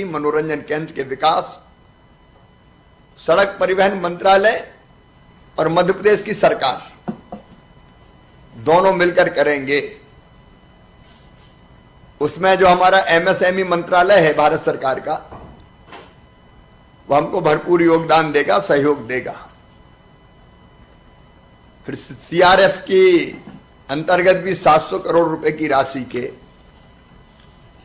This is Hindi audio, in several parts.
मनोरंजन केंद्र के विकास, सड़क परिवहन मंत्रालय और मध्य प्रदेश की सरकार दोनों मिलकर करेंगे। उसमें जो हमारा एमएसएमई मंत्रालय है भारत सरकार का, वो हमको भरपूर योगदान देगा, सहयोग देगा। फिर सीआरएफ की अंतर्गत भी 700 करोड़ रुपए की राशि के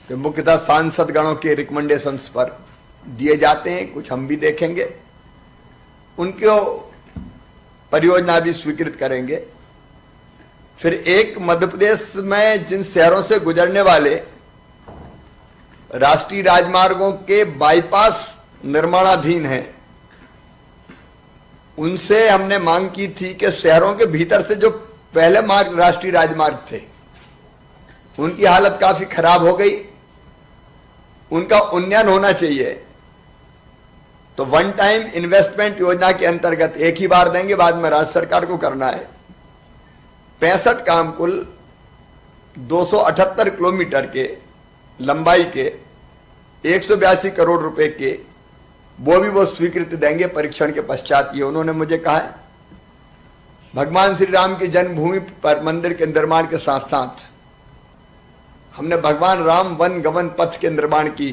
मुख्यतः सांसद गणों के रिकमेंडेशंस पर दिए जाते हैं। कुछ हम भी देखेंगे, उनको परियोजना भी स्वीकृत करेंगे। फिर एक मध्य प्रदेश में जिन शहरों से गुजरने वाले राष्ट्रीय राजमार्गों के बाईपास निर्माणाधीन हैं, उनसे हमने मांग की थी कि शहरों के भीतर से जो पहले मार्ग राष्ट्रीय राजमार्ग थे, उनकी हालत काफी खराब हो गई, उनका उन्नयन होना चाहिए। तो वन टाइम इन्वेस्टमेंट योजना के अंतर्गत एक ही बार देंगे, बाद में राज्य सरकार को करना है। 65 काम कुल 278 किलोमीटर के लंबाई के 182 करोड़ रुपए के, वो स्वीकृति देंगे परीक्षण के पश्चात। ये उन्होंने मुझे कहा है। भगवान श्री राम की जन्मभूमि पर मंदिर के निर्माण के साथ साथ हमने भगवान राम वन गमन पथ के निर्माण की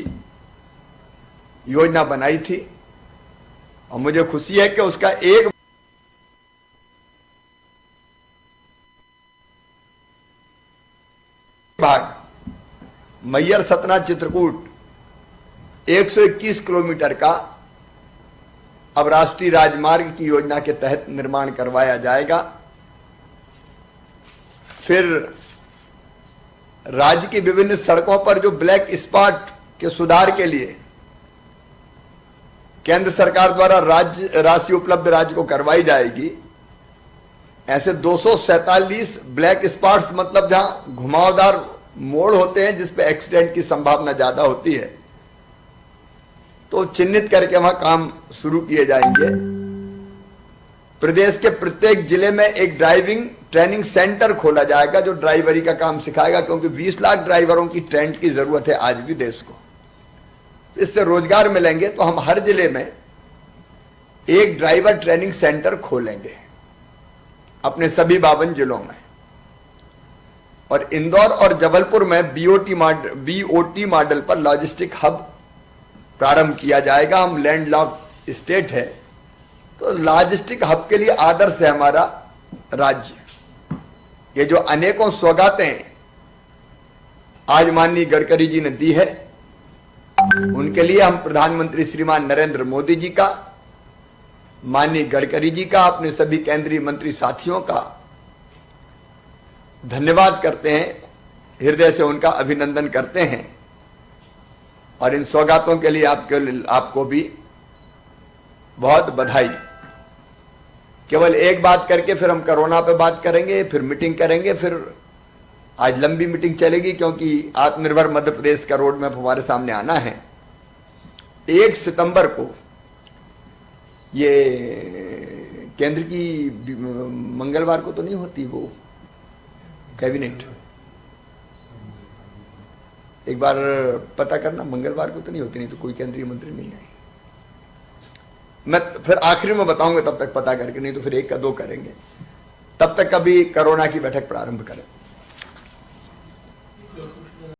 योजना बनाई थी, और मुझे खुशी है कि उसका एक भाग मैयर सतना चित्रकूट 121 किलोमीटर का अब राष्ट्रीय राजमार्ग की योजना के तहत निर्माण करवाया जाएगा। फिर राज्य की विभिन्न सड़कों पर जो ब्लैक स्पॉट के सुधार के लिए केंद्र सरकार द्वारा राज्य राशि उपलब्ध राज्य को करवाई जाएगी। ऐसे 247 ब्लैक स्पॉट्स, मतलब जहां घुमावदार मोड़ होते हैं जिस पे एक्सीडेंट की संभावना ज्यादा होती है, तो चिन्हित करके वहां काम शुरू किए जाएंगे। प्रदेश के प्रत्येक जिले में एक ड्राइविंग ट्रेनिंग सेंटर खोला जाएगा जो ड्राइवरी का काम सिखाएगा, क्योंकि 20 लाख ड्राइवरों की ट्रेंड की जरूरत है आज भी देश को। इससे रोजगार मिलेंगे, तो हम हर जिले में एक ड्राइवर ट्रेनिंग सेंटर खोलेंगे अपने सभी 52 जिलों में। और इंदौर और जबलपुर में बीओटी मॉडल पर लॉजिस्टिक हब प्रारंभ किया जाएगा। हम लैंडलॉक स्टेट है, तो लॉजिस्टिक हब के लिए आदर्श है हमारा राज्य। ये जो अनेकों सौगातें आज माननीय गडकरी जी ने दी है, उनके लिए हम प्रधानमंत्री श्रीमान नरेंद्र मोदी जी का, माननीय गडकरी जी का, अपने सभी केंद्रीय मंत्री साथियों का धन्यवाद करते हैं, हृदय से उनका अभिनंदन करते हैं। और इन सौगातों के लिए आपको भी बहुत बधाई। केवल एक बात करके फिर हम कोरोना पे बात करेंगे, फिर मीटिंग करेंगे, फिर आज लंबी मीटिंग चलेगी, क्योंकि आत्मनिर्भर मध्य प्रदेश का रोड मैप हमारे सामने आना है। 1 सितंबर को ये केंद्र की मंगलवार को तो नहीं होती वो कैबिनेट, एक बार पता करना, मंगलवार को तो नहीं होती, नहीं तो कोई केंद्रीय मंत्री नहीं आए। मैं फिर आखिरी में बताऊंगा, तब तक पता करके, नहीं तो फिर 1 का 2 करेंगे। तब तक कभी कोरोना की बैठक प्रारंभ करें।